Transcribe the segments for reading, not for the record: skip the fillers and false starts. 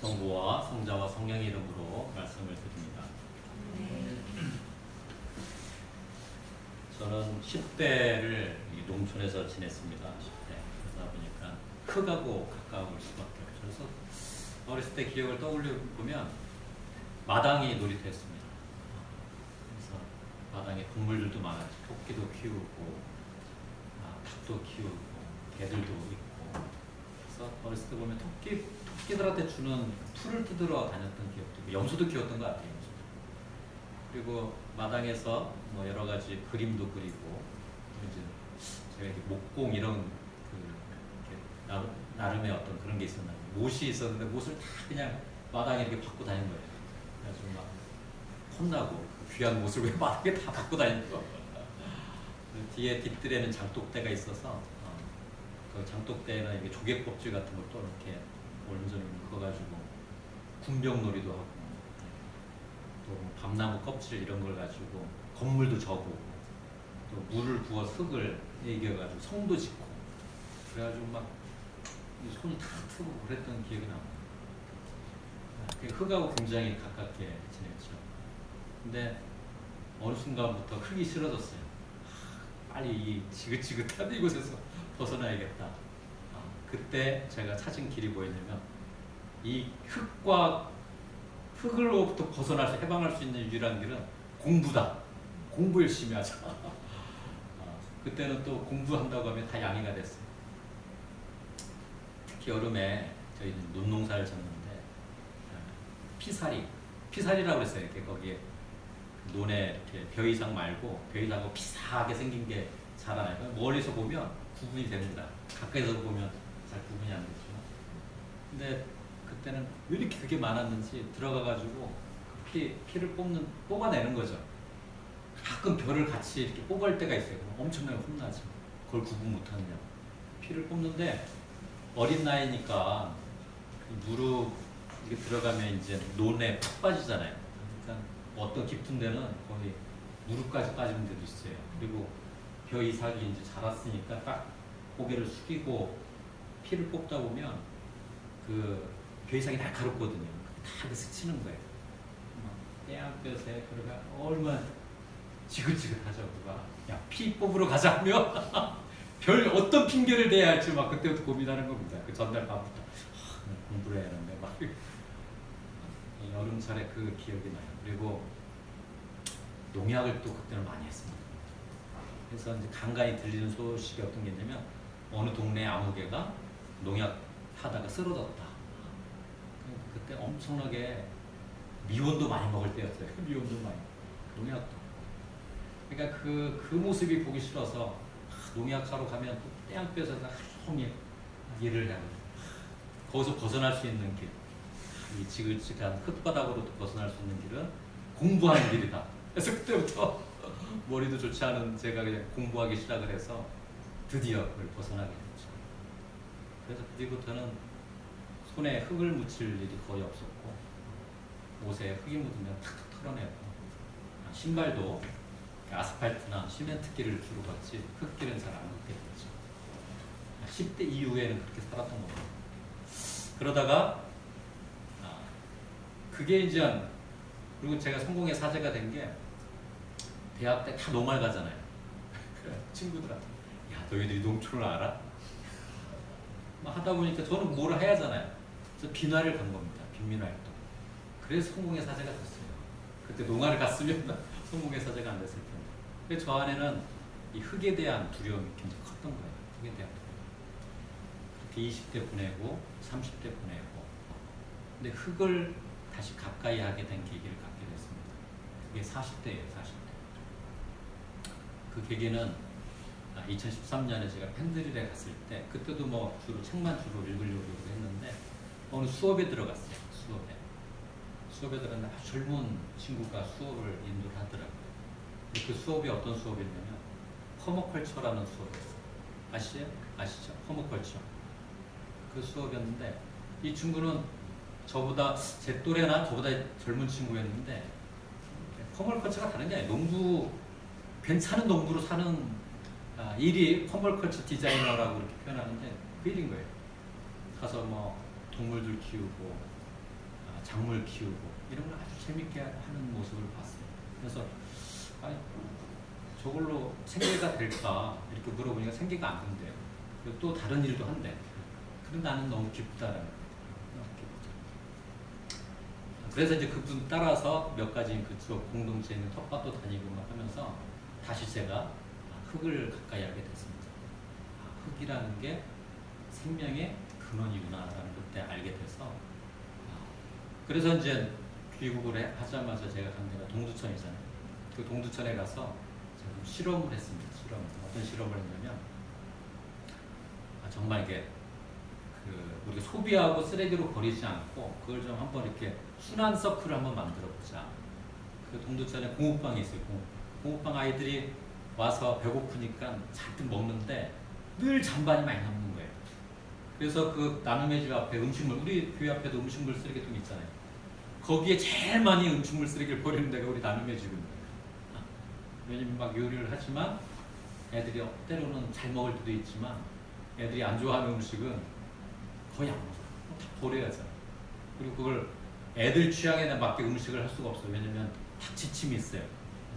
성부와 성자와 성령의 이름으로 말씀을 드립니다. 저는 10대를 농촌에서 지냈습니다. 10대. 그러다 보니까 흙하고 가까울 수밖에 없죠. 그래서 어렸을 때 기억을 떠올려 보면 마당이 놀이터였습니다. 그래서 마당에 동물들도 많았죠. 토끼도 키우고, 닭도 키우고, 개들도 있고. 그래서 어렸을 때 보면 토끼들한테 주는 풀을 뜯으러 다녔던 기억도 있고, 염소도 키웠던 것 같아요. 그리고 마당에서 뭐 여러 가지 그림도 그리고, 이제 제가 이렇게 목공 이런 나름의 어떤 그런 게 있었나. 못이 있었는데 못을 다 그냥 마당에 이렇게 받고 다닌 거예요. 그래서 막 혼나고 귀한 못을 왜 마당에 다 받고 다니는 거. 뒤에 뒷뜰에는 장독대가 있어서 그 장독대에는 이게 조개 껍질 같은 걸 또 이렇게 얼른전에 묶어가지고 군병놀이도 하고, 또 밤나무 껍질 이런 걸 가지고 건물도 저고, 또 물을 부어 흙을 이겨가지고 성도 짓고, 그래가지고 막 손이 다 트고 그랬던 기억이 납니다. 흙하고 굉장히 가깝게 지냈죠. 근데 어느 순간부터 흙이 싫어졌어요. 빨리 이 지긋지긋한 이곳에서 벗어나야겠다. 그때 제가 찾은 길이 뭐였냐면, 이 흙으로부터 벗어날 해방할 수 있는 유일한 길은 공부다. 공부 열심히 하자. 그때는 또 공부한다고 하면 다 양해가 됐어요. 특히 여름에 저희는 논농사를 졌는데, 피사리라고 그랬어요. 이렇게 거기에 논에 이렇게 벼 이상 말고 벼 이상하고 피사하게 생긴 게 자라나요. 멀리서 보면 구분이 됩니다. 가까이서 보면 잘 구분이 안 되지만, 근데 그때는 왜 이렇게 그게 많았는지 들어가가지고 피를 뽑아내는 거죠. 가끔 벼를 같이 이렇게 뽑을 때가 있어요. 엄청나게 혼나죠. 그걸 구분 못하느냐고. 피를 뽑는데 어린 나이니까 무릎 이렇게 들어가면 이제 논에 푹 빠지잖아요. 그러니까 어떤 깊은 데는 거의 무릎까지 빠지는 데도 있어요. 그리고 벼 이삭이 이제 자랐으니까 딱 고개를 숙이고 피를 뽑다 보면 그 벼 이삭이 날카롭거든요. 다 스치는 거예요. 떼양볕에 그러가 얼마나 지긋지긋하죠. 그가 야, 피 뽑으러 가자며 별 어떤 핑계를 대야 할지 막 그때부터 고민하는 겁니다. 그 전날 밤부터 공부를 해야 하는데 막 여름철에 그 기억이 나요. 그리고 농약을 또 그때는 많이 했습니다. 그래서 이제 간간히 들리는 소식이 어떤 게 있냐면, 어느 동네 아무개가 농약 하다가 쓰러졌다. 그때 엄청나게 미원도 많이 먹을 때였어요. 미원도 많이, 농약도. 그러니까 그 모습이 보기 싫어서 농약하러 가면 또 떼양볕에서 하루 종일 일을 해요. 거기서 벗어날 수 있는 길, 이 지글지글한 흙바닥으로 벗어날 수 있는 길은 공부하는 길이다. 그래서 그때부터 머리도 좋지 않은 제가 그냥 공부하기 시작을 해서 드디어 그걸 벗어나게 됐죠. 그래서 그 뒤부터는 손에 흙을 묻힐 일이 거의 없었고, 옷에 흙이 묻으면 탁탁 털어내고, 신발도 아스팔트나 시멘트길을 주로 걷지 흙길은 잘 안 걷게 됐죠. 10대 이후에는 그렇게 살았던 겁니다. 그러다가 그게 이제, 그리고 제가 성공의 사제가 된 게, 대학 때 다 농활 가잖아요. 친구들한테 야, 너희들이 농촌을 알아? 막 하다 보니까 저는 뭐를 해야 하잖아요. 그래서 비나를 간 겁니다. 빈민활동. 그래서 성공의 사제가 됐어요. 그때 농활을 갔으면 성공의 사제가 안 됐을 텐데. 근데 저 안에는 이 흙에 대한 두려움이 굉장히 컸던 거예요. 흙에 대한 두려움. 그렇게 20대 보내고 30대 보내고, 근데 흙을 다시 가까이 하게 된 계기를 갖게 됐습니다. 그게 40대예요. 40대. 그 계기는 2013년에 제가 펜드릴에 갔을 때, 그때도 뭐 책만 주로 읽으려고 했는데 어느 수업에 들어갔어요. 수업에 들어갔는데 아주 젊은 친구가 수업을 인도를 하더라고요. 그 수업이 어떤 수업이냐면 퍼머컬처라는 수업이었어요. 아시죠? 퍼머컬처. 그 수업이었는데, 이 친구는 저보다 제 또래나 저보다 젊은 친구였는데, 퍼머컬처가 다른 게 아니에요. 괜찮은 농부로 사는 일이 퍼머컬처 디자이너라고 이렇게 표현하는데 그 일인 거예요. 가서 뭐 동물들 키우고, 작물 키우고 이런 걸 아주 재밌게 하는 모습을 봤어요. 그래서 아니, 저걸로 생계가 될까 이렇게 물어보니까 생계가 안 된대요. 그리고 또 다른 일도 한대. 그럼 나는 너무 기쁘다라는 거예요. 너무 기쁘죠. 그래서 이제 그분 따라서 몇 가지 그쪽 공동체에 있는 텃밭도 다니고 막 하면서 다시 제가 흙을 가까이 알게 됐습니다. 흙이라는 게 생명의 근원이구나라는 그때 알게 돼서 그래서 이제 귀국을 하자마자 제가 간 데가 동두천이잖아요. 그 동두천에 가서 제가 좀 실험을 했습니다. 어떤 실험을 했냐면 정말 이게 우리가 소비하고 쓰레기로 버리지 않고 그걸 좀 한번 이렇게 순환 서클을 한번 만들어 보자. 그 동두천에 공업방이 있어요. 공업방 아이들이 와서 배고프니까 잔뜩 먹는데 늘 잔반이 많이 남는 거예요. 그래서 그 나눔의 집 앞에 음식물, 우리 교회 앞에도 음식물 쓰레기통 있잖아요. 거기에 제일 많이 음식물 쓰레기를 버리는 데가 우리 나눔의 집입니다. 왜냐면 막 요리를 하지만 애들이 때로는 잘 먹을 때도 있지만 애들이 안 좋아하는 음식은 거의 안 먹어요. 다 버려야죠. 그리고 그걸 애들 취향에 맞게 음식을 할 수가 없어요. 왜냐면 다 지침이 있어요.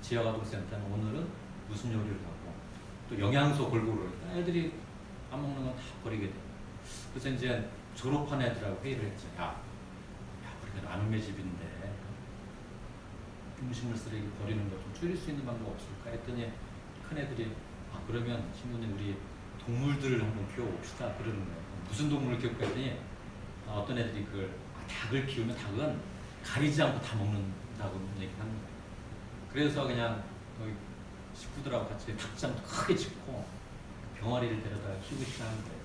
지역아동센터는 오늘은 무슨 요리를 하고 또 영양소 골고루 애들이 안 먹는 건 다 버리게 돼요. 그래서 이제 졸업한 애들하고 회의를 했죠. 야 우리가 나눔의 집인데 음식물 쓰레기 버리는 거 좀 줄일 수 있는 방법 없을까 했더니 큰 애들이 그러면 신부님 우리 동물들을 한번 키워봅시다 그러는 거예요. 무슨 동물을 키울까 했더니 어떤 애들이 그걸 닭을 키우면 닭은 가리지 않고 다 먹는다고 얘기를 하는 거예요. 그래서 그냥 식구들하고 같이 닭장도 크게 짓고 병아리를 데려다가 키우기 시작한 거예요.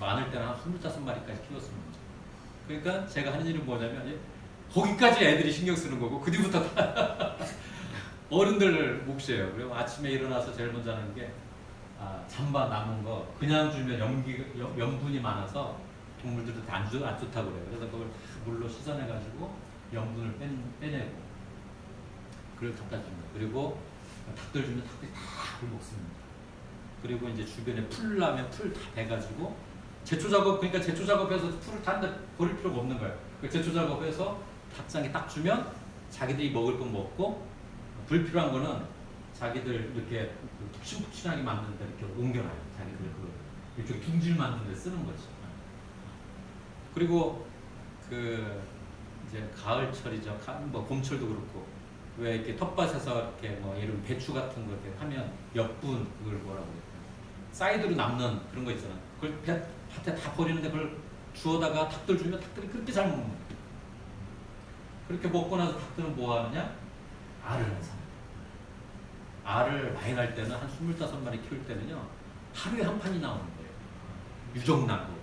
많을 때는 한 25마리까지 키웠습니다. 그러니까 제가 하는 일은 뭐냐면 거기까지 애들이 신경 쓰는 거고 그 뒤부터 다 어른들 몫이에요. 그리고 아침에 일어나서 제일 먼저 하는 게 잔반 남은 거 그냥 주면 염분이 많아서 동물들도 안 좋다고 그래요. 그래서 그걸 물로 씻어내가지고 염분을 빼내고 그걸 갖다 줍니다. 그리고 닭들 주면 닭들이 다 그걸 먹습니다. 그리고 이제 주변에 풀 나면 풀 다 베가지고 제초 작업, 그러니까 제초 작업해서 풀을 다 버릴 필요가 없는 거예요. 그 제초 작업해서 닭장에 딱 주면 자기들이 먹을 건 먹고 불필요한 거는 자기들 이렇게 푹신푹신하게 만드는 데 이렇게 옮겨놔요. 자기들 이렇게 둥질 만드는 데 쓰는 거지. 그리고 이제 가을철이죠. 뭐 봄철도 그렇고 왜 이렇게 텃밭에서 이렇게 뭐 예를 들면 배추 같은 거 이렇게 하면 엿분 그걸 뭐라고 해요? 사이드로 남는 그런 거 있잖아. 그걸 밭에 다 버리는데 그걸 주워다가 닭들 주면 닭들이 그렇게 잘 먹는 거예요. 그렇게 먹고 나서 닭들은 뭐 하느냐? 알을 낳잖아요. 알을 많이 날 때는 한 25마리 키울 때는요 하루에 한 판이 나오는 거예요. 유정란으로.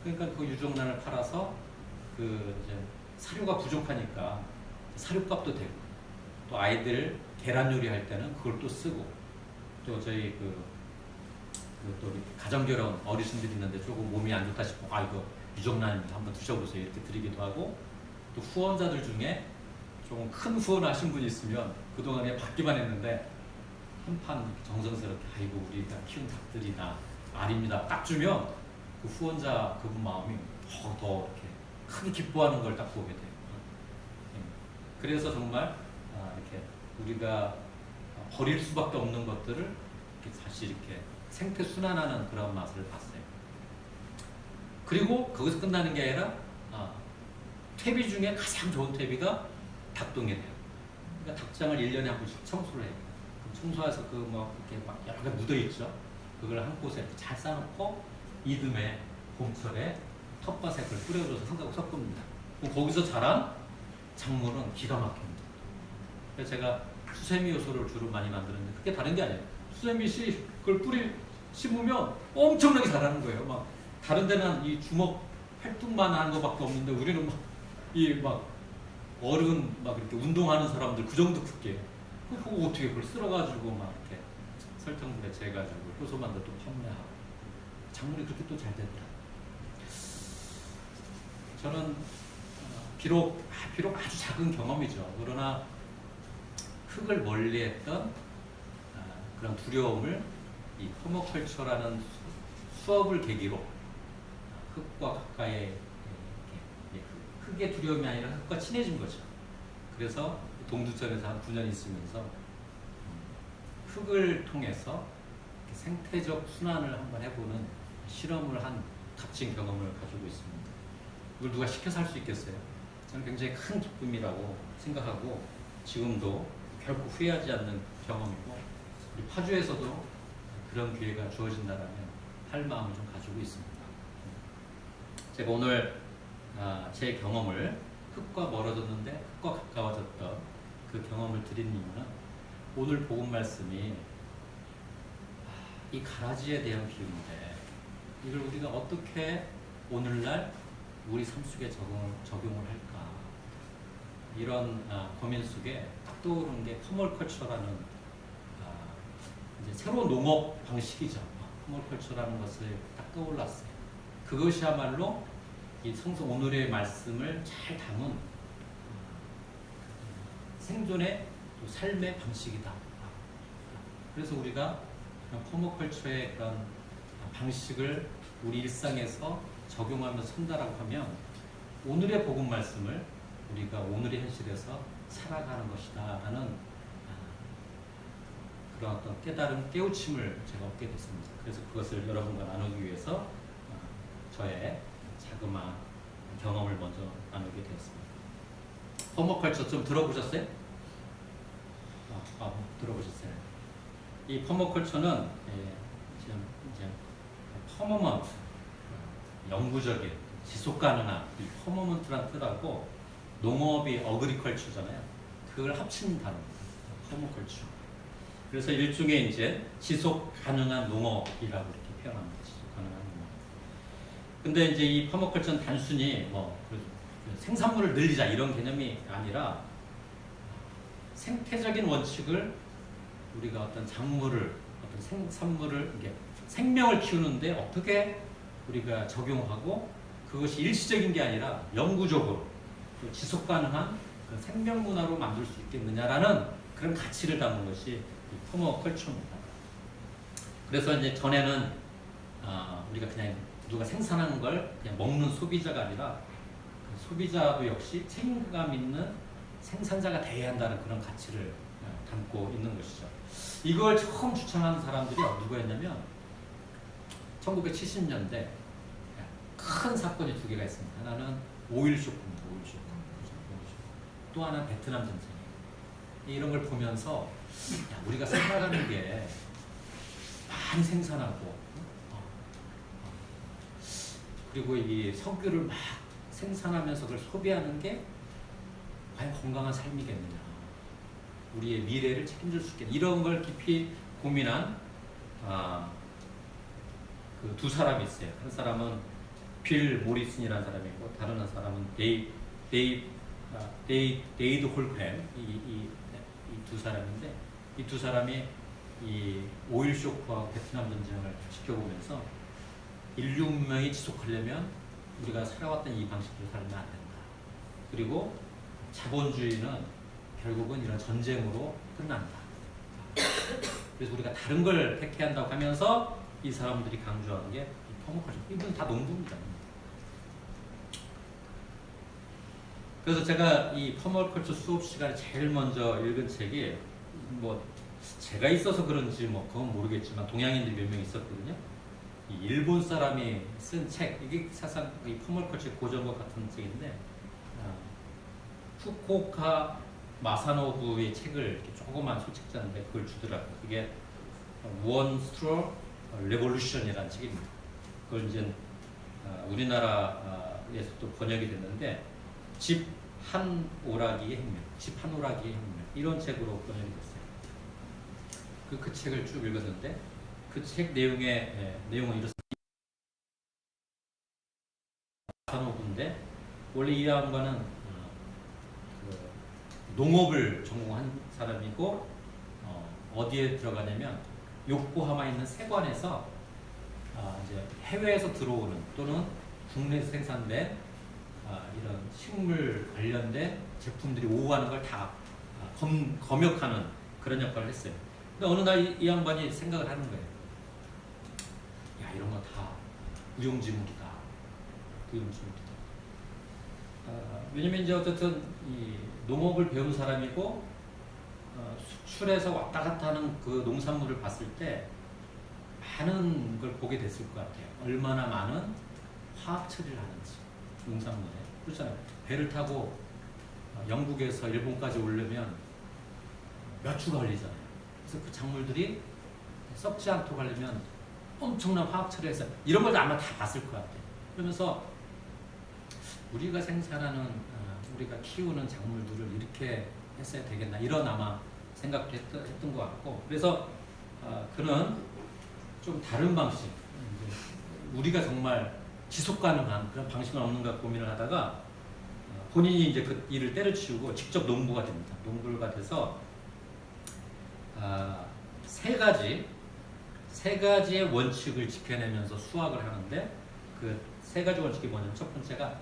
그러니까 그 유정란을 팔아서 이제 사료가 부족하니까 사료값도 되고 또 아이들 계란 요리할 때는 그걸 또 쓰고 또 저희 또 가정결혼 어르신들이 있는데 조금 몸이 안 좋다 싶고 이거 유정란입니다 한번 드셔보세요 이렇게 드리기도 하고 또 후원자들 중에 조금 큰 후원하신 분이 있으면 그동안에 받기만 했는데 한 판 정성스럽게 아이고 우리가 키운 닭들이나 알입니다 딱 주면 그 후원자 그분 마음이 더 이렇게 크게 기뻐하는 걸 딱 보게 돼요. 그래서 정말 이렇게 우리가 버릴 수밖에 없는 것들을 이렇게 다시 이렇게 생태 순환하는 그런 맛을 봤어요. 그리고 거기서 끝나는 게 아니라 퇴비 중에 가장 좋은 퇴비가 닭똥이래요. 그러니까 닭장을 1년에 한 번씩 청소를 해요. 청소해서 이렇게 막 여러 개 묻어 있죠. 그걸 한 곳에 이렇게 잘 싸놓고 이듬해 봄철에 텃밭에 그걸 뿌려줘서 한가구 섞습니다. 거기서 자란 작물은 기가 막힙니다. 그래서 제가 수세미 요소를 주로 많이 만드는데 그게 다른 게 아니에요. 수세미 씨 그걸 심으면 엄청나게 자라는 거예요. 막 다른 데는 이 주먹 팔뚝만 하는 것밖에 없는데 우리는 어른 이렇게 운동하는 사람들 그 정도 크게 그거 어떻게 그걸 쓸어가지고 막 이렇게 설탕물에 재가지고 효소만도 또 판매하고 작물이 그렇게 또 잘 되더라고요. 저는 비록 아주 작은 경험이죠. 그러나 흙을 멀리했던 그런 두려움을 이 퍼머컬처라는 수업을 계기로 흙과 가까이 흙의 두려움이 아니라 흙과 친해진 거죠. 그래서 동두천에서 한 9년 있으면서 흙을 통해서 생태적 순환을 한번 해보는 실험을 한 값진 경험을 가지고 있습니다. 이걸 누가 시켜서 할 수 있겠어요? 저는 굉장히 큰 기쁨이라고 생각하고 지금도 결코 후회하지 않는 경험이고 우리 파주에서도 그런 기회가 주어진다면 할 마음을 좀 가지고 있습니다. 제가 오늘 제 경험을 흙과 멀어졌는데 흙과 가까워졌던 그 경험을 드린 이유는 오늘 복음 말씀이 이 가라지에 대한 비유인데 이걸 우리가 어떻게 오늘날 우리 삶 속에 적용을 할까 이런 고민 속에 딱 떠오르는 게 퍼멀컬처라는 이제 새로운 농업 방식이죠. 퍼멀컬처라는 것을 딱 떠올랐어요. 그것이야말로 이 성서 오늘의 말씀을 잘 담은 생존의 또 삶의 방식이다. 그래서 우리가 퍼머컬처의 그런 방식을 우리 일상에서 적용하며 산다라고 하면 오늘의 복음 말씀을 우리가 오늘의 현실에서 살아가는 것이다 라는 그런 어떤 깨달음, 깨우침을 제가 얻게 됐습니다. 그래서 그것을 여러분과 나누기 위해서 저의 자그마한 경험을 먼저 나누게 되었습니다. 퍼머컬처 좀 들어보셨어요? 들어보셨어요? 이 퍼머컬처는 이제 퍼머먼트, 영구적인, 지속가능한 이 퍼머먼트란 뜻하고 농업이 어그리컬처잖아요. 그걸 합친 단어입니다. 퍼머컬처. 그래서 일종의 이제 지속 가능한 농업이라고 이렇게 표현합니다. 지속 가능한 농업. 근데 이제 이 퍼머컬처는 단순히 생산물을 늘리자 이런 개념이 아니라 생태적인 원칙을 우리가 어떤 작물을 어떤 생산물을 이게 생명을 키우는데 어떻게 우리가 적용하고 그것이 일시적인 게 아니라 영구적으로 지속 가능한 그런 생명 문화로 만들 수 있겠느냐라는 그런 가치를 담은 것이 퍼머컬처입니다. 그래서 이제 전에는 우리가 그냥 누가 생산한 걸 그냥 먹는 소비자가 아니라 그 소비자도 역시 책임감 있는 생산자가 돼야 한다는 그런 가치를 담고 있는 것이죠. 이걸 처음 주창하는 사람들이 누구였냐면 1970년대 큰 사건이 두 개가 있습니다. 하나는 5.1 쇼크입니다. 5.1 쇼크. 또 하나는 베트남 전쟁이에요. 이런 걸 보면서 우리가 살아가는 게 많이 생산하고 그리고 이 석유를 막 생산하면서 그걸 소비하는 게 과연 건강한 삶이겠느냐, 우리의 미래를 책임질 수 있겠느냐, 이런 걸 깊이 고민한 그 두 사람이 있어요. 한 사람은 빌 모리슨이라는 사람이고 다른 한 사람은 데이드 홀그램, 이 두 사람인데 이 두 사람이 이 5.1 쇼크와 베트남 전쟁을 지켜보면서 인류 문명이 지속하려면 우리가 살아왔던 이 방식으로 살면 안 된다. 그리고 자본주의는 결국은 이런 전쟁으로 끝난다. 그래서 우리가 다른 걸 택해야 한다고 하면서 이 사람들이 강조하는 게 퍼머컬처. 이분 다 농부입니다. 그래서 제가 이 퍼머컬처 수업 시간에 제일 먼저 읽은 책이 제가 있어서 그런지 그건 모르겠지만 동양인들이 몇 명 있었거든요. 이 일본 사람이 쓴 책, 이게 사실 이 퍼머컬처의 고전과 같은 책인데 후쿠오카 마사노부의 책을 이렇게 조그만 소책자인데 그걸 주더라고요. 그게 One Straw Revolution이라는 책입니다. 그걸 이제 우리나라에서 또 번역이 됐는데 집 한 오라기의 혁명, 집 한 오라기의 혁명, 이런 책으로 번역이 됐어요. 그 책을 쭉 읽었는데 그 책 내용은 이렇습니다. 마사노부인데 원래 이 양반은 농업을 전공한 사람이고 어디에 들어가냐면 요코하마에 있는 세관에서 이제 해외에서 들어오는 또는 국내에서 생산된 이런 식물 관련된 제품들이 오가는 걸 다 검역하는 그런 역할을 했어요. 근데 어느 날 이 양반이 생각을 하는 거예요. 야, 이런 거 다 무용지물이다. 무용지물이다. 왜냐면 이제 어쨌든 이 농업을 배운 사람이고 수출해서 왔다 갔다 하는 그 농산물을 봤을 때 많은 걸 보게 됐을 것 같아요. 얼마나 많은 화학 처리를 하는지 농산물에. 그렇잖아요. 배를 타고 영국에서 일본까지 오려면 몇 주가 걸리잖아요. 그래서 그 작물들이 썩지 않도록 하려면 엄청난 화학 처리해서 이런 걸 아마 다 봤을 것 같아요. 그러면서 우리가 생산하는 우리가 키우는 작물들을 이렇게 했어야 되겠나 이런 아마 생각도 했던 것 같고, 그래서 그는 좀 다른 방식, 우리가 정말 지속 가능한 그런 방식은 없는가 고민을 하다가 본인이 이제 그 일을 때려치우고 직접 농부가 됩니다. 농부가 돼서 세 가지의 원칙을 지켜내면서 수확을 하는데, 그 세 가지 원칙이 뭐냐면, 첫 번째가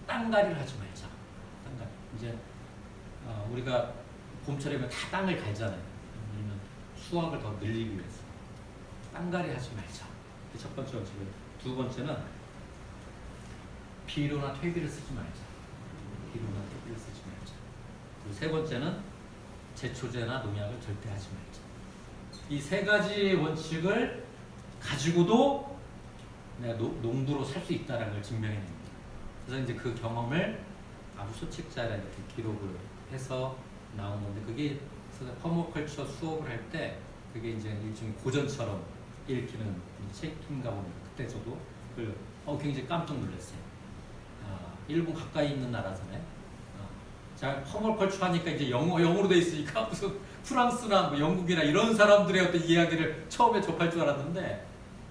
땅갈이를 하지 말자. 땅갈이. 이제 우리가 봄철이면 다 땅을 갈잖아요. 왜냐면 수확을 더 늘리기 위해서. 땅갈이 하지 말자. 그게 첫 번째 원칙이고, 두 번째는 비료나 퇴비를 쓰지 말자. 비료나 퇴비를 쓰지 말자. 그리고 세 번째는 제초제나 농약을 절대 하지 말자. 이 세 가지 원칙을 가지고도 내가 농부로 살 수 있다는 걸 증명해냅니다. 그래서 이제 그 경험을 아주 소책자에 이렇게 기록을 해서 나온 건데, 그게 퍼머컬처 수업을 할 때 그게 이제 일종의 고전처럼 읽히는 책인가 봅니다. 그때 저도 굉장히 깜짝 놀랐어요. 일본 가까이 있는 나라잖아요. 자, 퍼머컬처 하니까 이제 영어로 돼 있으니까 무슨 프랑스나 뭐 영국이나 이런 사람들의 어떤 이야기를 처음에 접할 줄 알았는데,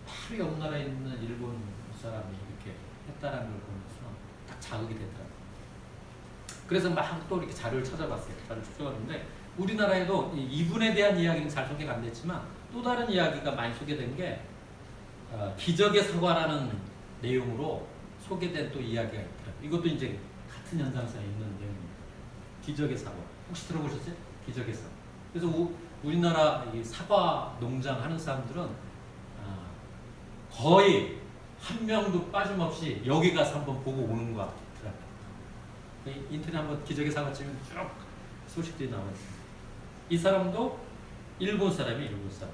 바로 옆 나라에 있는 일본 사람이 이렇게 했다는 걸 보면서 딱 자극이 되더라고요. 그래서 막 또 이렇게 자료를 찾아봤어요. 자료를 추적하는데, 우리나라에도 이분에 대한 이야기는 잘 소개가 안 됐지만 또 다른 이야기가 많이 소개된 게 기적의 사과라는 내용으로 소개된 또 이야기가 있더라고요. 이것도 이제 같은 연장선에 있는 내용입니다. 기적의 사과. 혹시 들어보셨어요? 기적의 사과. 그래서 우리나라 이 사과 농장 하는 사람들은 거의 한 명도 빠짐없이 여기 가서 한번 보고 오는 것 같더라고요. 인터넷 한번 기적의 사과 치면 쭉 소식들이 나와 있습니다. 이 사람도 일본 사람이에요. 일본 사람.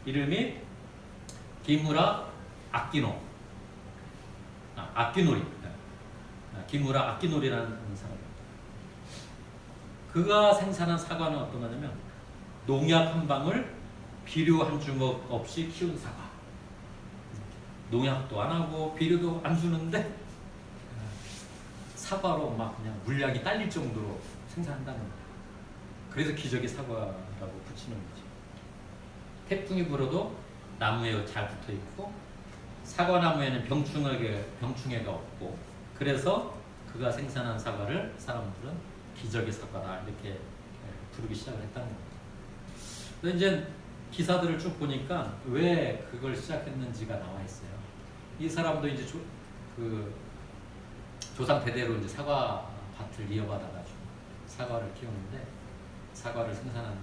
이름이 기무라 아키노. 아키노리. 기무라 아키노리라는 사람입니다. 그가 생산한 사과는 어떤 거냐면, 농약 한 방울, 비료 한 주먹 없이 키운 사과. 농약도 안 하고 비료도 안 주는데 사과로 막 그냥 물량이 딸릴 정도로 생산한다는 거예요. 그래서 기적의 사과라고 붙이는 거죠. 태풍이 불어도 나무에 잘 붙어 있고, 사과나무에는 병충해가 없고, 그래서 그가 생산한 사과를 사람들은 기적의 사과다 이렇게 부르기 시작을 했다는 겁니다. 근데 이제 기사들을 쭉 보니까 왜 그걸 시작했는지가 나와 있어요. 이 사람도 이제 조상 대대로 이제 사과 밭을 이어받아가지고 사과를 키우는데, 사과를 생산하는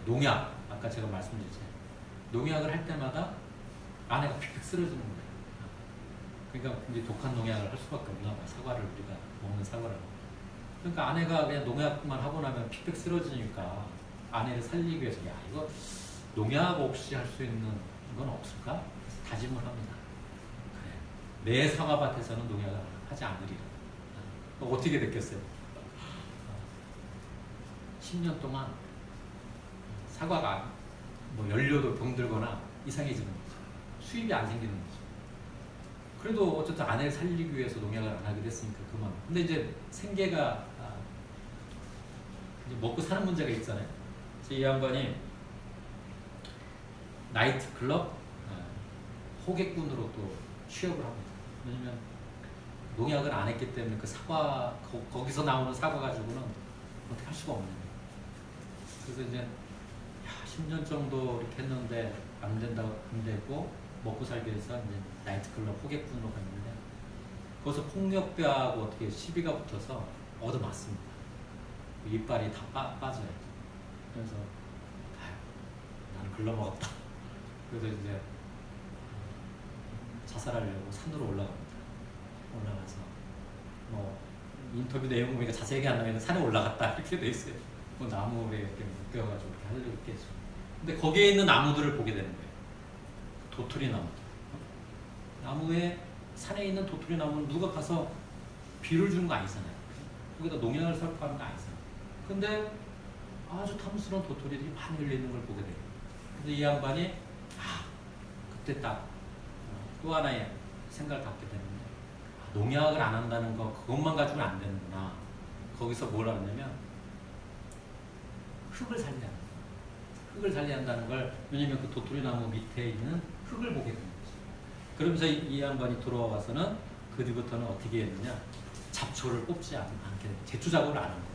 농약, 아까 제가 말씀드렸잖아요. 농약을 할 때마다 아내가 픽픽 쓰러지는 거예요. 그러니까 이제 독한 농약을 할 수밖에 없나 봐요. 사과를 우리가 먹는 사과를. 그러니까 아내가 그냥 농약만 하고 나면 픽픽 쓰러지니까 아내를 살리기 위해서, 야, 이거 농약 없이 할 수 있는 건 없을까? 그래서 다짐을 합니다. 그래, 내 사과밭에서는 농약을 하지 않으리라. 어떻게 됐겠어요? 10년 동안 사과가 뭐 연료도 병들거나 이상해지는 거죠. 수입이 안 생기는 거죠. 그래도 어쨌든 아내를 살리기 위해서 농약을 안 하게 됐으니까 그만. 근데 이제 생계가 이제 먹고 사는 문제가 있잖아요. 이 양반이 나이트 클럽 호객꾼으로 또 취업을 합니다. 왜냐면 농약을 안 했기 때문에 그 사과 거기서 나오는 사과 가지고는 어떻게 할 수가 없는 거예요. 그래서 이제 10년 정도 이렇게 했는데 안 되고 먹고 살기 위해서 이제 나이트클럽 호객꾼으로 갔는데, 거기서 폭력배하고 어떻게 시비가 붙어서 얻어맞습니다. 이빨이 다 빠져요. 그래서 나는 글러먹었다. 그래서 이제 자살하려고 산으로 올라갑니다. 올라가서 뭐 인터뷰 내용 보니까 자세하게 안 나오면 산에 올라갔다 이렇게 돼 있어요. 뭐 나무에 이렇게 묶여가지고 이렇게 하려고 있겠죠. 근데 거기에 있는 나무들을 보게 되는 거예요. 도토리 나무. 나무에 산에 있는 도토리 나무는 누가 가서 비를 주는 거 아니잖아요. 거기다 농약을 설파하는 거 아니잖아요. 근데 아주 탐스러운 도토리들이 많이 열려 있는 걸 보게 돼요. 근데 이 양반이 그때 딱 또 하나의 생각을 갖게 되는데 농약을 안 한다는 거 그것만 가지고는 안 되는구나. 거기서 뭘 하냐면 흙을 살려야 한다. 흙을 살려야 한다는 걸 왜냐면 그 도토리 나무 밑에 있는 흙을 보게 되는 거죠. 그러면서 이 양반이 돌아와서는 그 뒤부터는 어떻게 했느냐 잡초를 뽑지 않게 제초 작업을 안 한 거예요.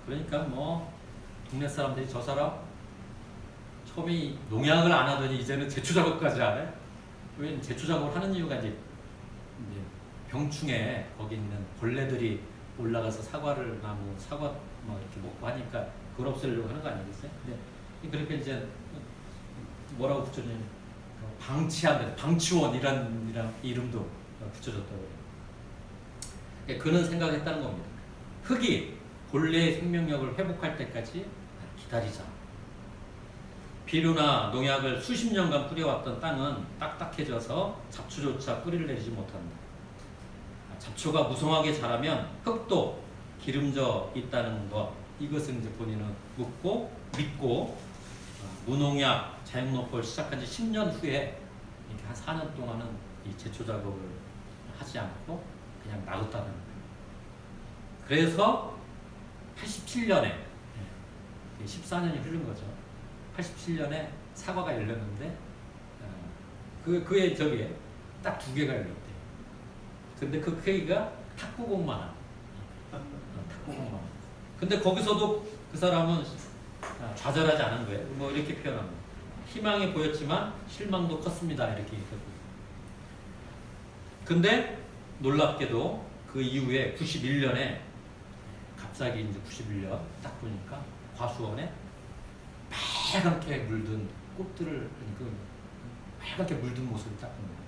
그러니까 뭐 동네 사람들이 저 사람 처음에 농약을 안 하더니 이제는 제초 작업까지 하네. 왜냐면 제초 작업을 하는 이유가 이제 병충해 거기 있는 벌레들이 올라가서 사과 뭐 이렇게 먹고 하니까 그걸 없애려고 하는 거 아니겠어요? 근데 그렇게 이제 뭐라고 붙여주냐면 방치원 이런 이름도 붙여줬다고 해요. 그는 생각했다는 겁니다. 흙이 본래의 생명력을 회복할 때까지 기다리자. 비료나 농약을 수십 년간 뿌려왔던 땅은 딱딱해져서 잡초조차 뿌리를 내리지 못한다. 잡초가 무성하게 자라면 흙도 기름져 있다는 것, 이것은 이제 본인은 믿고 무농약 자연농법을 시작한 지 10년 후에 이렇게 한 4년 동안은 이 제초 작업을 하지 않고 그냥 놔뒀다는 거예요. 그래서 87년에 14년이 흐른 거죠. 87년에 사과가 열렸는데 그의 저기에 딱 2개가 열렸대요. 근데 그 크기가 탁구공만 한. 탁구공만 한. 근데 거기서도 그 사람은 좌절하지 않은 거예요. 뭐 이렇게 표현합니다. 희망이 보였지만 실망도 컸습니다. 이렇게 얘기하고. 근데 놀랍게도 그 이후에 91년에 갑자기 이제 91년 딱 보니까 과수원에 빨갛게 물든 꽃들을 빨갛게 물든 모습을 딱 보는 거예요.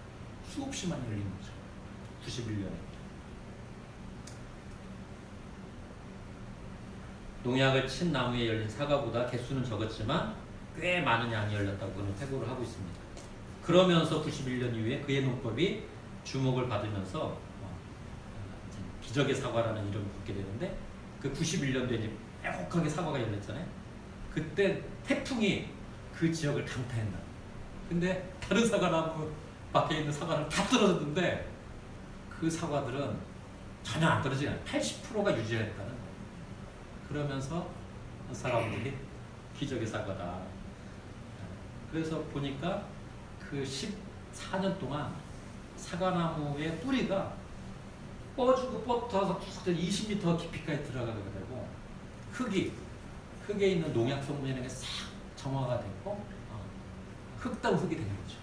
수없이만 열린 거죠. 91년에. 농약을 친 나무에 열린 사과보다 개수는 적었지만 꽤 많은 양이 열렸다고 그는 회고를 하고 있습니다. 그러면서 91년 이후에 그의 농법이 주목을 받으면서 기적의 사과라는 이름을 붙게 되는데 그 91년도에 이제 빼곡하게 사과가 열렸잖아요. 그때 태풍이 그 지역을 강타했나. 근데 다른 사과나무 밖에 있는 사과는 다 떨어졌는데 그 사과들은 전혀 안 떨어지지 않아요. 80%가 유지했다는 거예요. 그러면서 사람들이 기적의 사과다. 그래서 보니까 그 14년 동안 사과나무의 뿌리가 뻗어서 쭉 20m 깊이까지 들어가게 되고 흙에 있는 농약 성분이라는 게 싹 정화가 되고 흙다운 흙이 되는 거죠.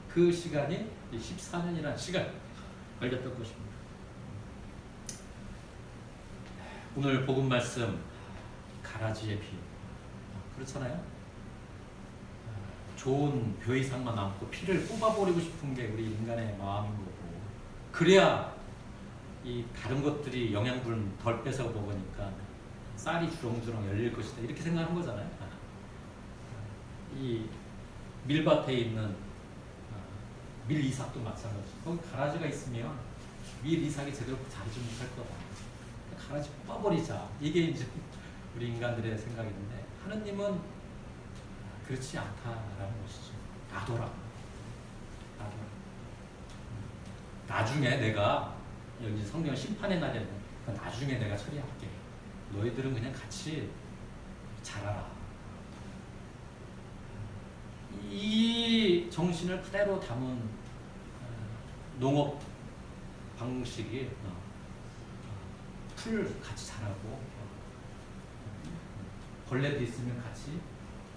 그 시간이 14년이라는 시간 걸렸던 것입니다. 오늘 복음 말씀 가라지의 비 그렇잖아요. 좋은 벼이상만 남고 피를 뽑아버리고 싶은 게 우리 인간의 마음인 거고 그래야 이 다른 것들이 영양분을 덜 뺏어 먹으니까 쌀이 주렁주렁 열릴 것이다 이렇게 생각하는 거잖아요. 이 밀밭에 있는 밀 이삭도 마찬가지. 거기 가라지가 있으면 밀 이삭이 제대로 자라지 못할 거다. 가라지 뽑아버리자. 이게 이제 우리 인간들의 생각인데 하느님은 그렇지 않다라는 것이죠. 놔둬라. 나중에 내가 여기 성경 심판의 날에는 나중에 내가 처리할게. 너희들은 그냥 같이 자라라. 이 정신을 그대로 담은 농업 방식이 풀 같이 자라고 벌레도 있으면 같이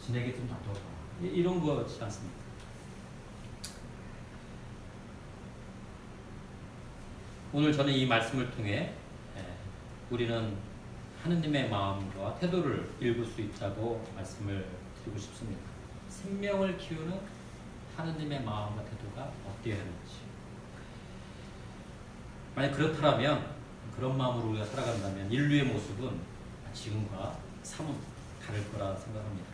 지내게 좀 놔둬라. 이런 거지 않습니까? 오늘 저는 이 말씀을 통해 우리는 하느님의 마음과 태도를 읽을 수 있다고 말씀을 드리고 싶습니다. 생명을 키우는 하느님의 마음과 태도가 어때야 하는지. 만약 그렇다면 그런 마음으로 우리가 살아간다면 인류의 모습은 지금과 사뭇 다를 거라 생각합니다.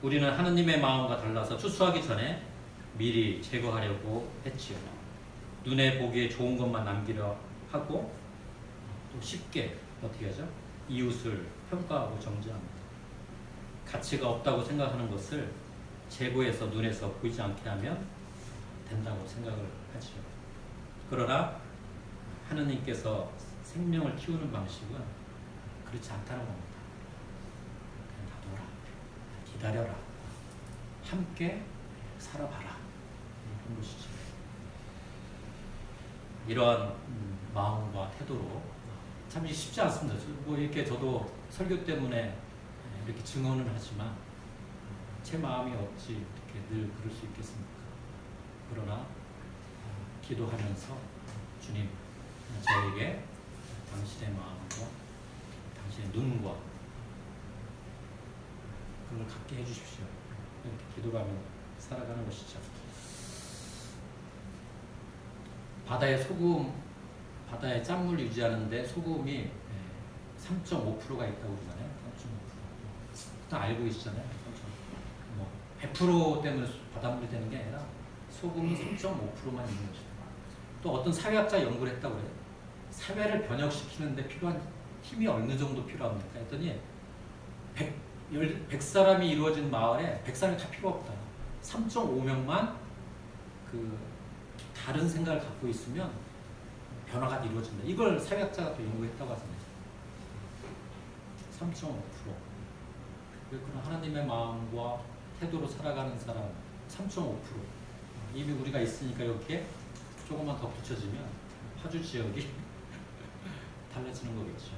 우리는 하느님의 마음과 달라서 추수하기 전에 미리 제거하려고 했지요. 눈에 보기에 좋은 것만 남기려 하고 또 쉽게 어떻게 하죠? 이웃을 평가하고 정죄합니다. 가치가 없다고 생각하는 것을 제거해서 눈에서 보이지 않게 하면 된다고 생각을 하지요. 그러나 하느님께서 생명을 키우는 방식은 그렇지 않다는 겁니다. 그냥 놔둬라, 기다려라, 함께 살아봐라, 이런 것이죠. 이러한 마음과 태도로 참 쉽지 않습니다. 뭐 이렇게 저도 설교 때문에 이렇게 증언을 하지만 제 마음이 어찌 이렇게 늘 그럴 수 있겠습니까? 그러나 기도하면서 주님, 저에게 당신의 마음과 당신의 눈과 그걸 갖게 해주십시오. 이렇게 기도하며 살아가는 것이죠. 바다의 소금, 바다의 짠물 유지하는데 소금이 3.5%가 있다고 그러잖아요. 3.5%. 다 알고 계시잖아요. 100% 때문에 바닷물이 되는 게 아니라 소금이 3.5%만 있는 거죠. 또 어떤 사회학자 연구를 했다고 그래요. 사회를 변혁시키는데 필요한 힘이 어느 정도 필요합니까? 했더니 100사람이 이루어진 마을에 100사람이 다 필요 없다. 3.5명만 그 다른 생각을 갖고 있으면 변화가 이루어진다. 이걸 사회학자가 또 연구했다고 하잖아요. 3.5%. 그런 하나님의 마음과 태도로 살아가는 사람 3.5%. 이미 우리가 있으니까 이렇게 조금만 더 붙여지면 파주 지역이 달라지는 거겠죠.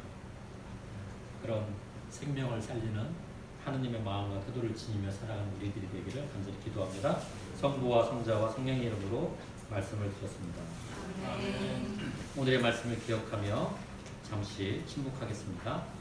그런 생명을 살리는 하느님의 마음과 태도를 지니며 살아가는 우리들이 되기를 간절히 기도합니다. 성부와 성자와 성령의 이름으로 말씀을 드렸습니다. 오늘의 말씀을 기억하며 잠시 침묵하겠습니다.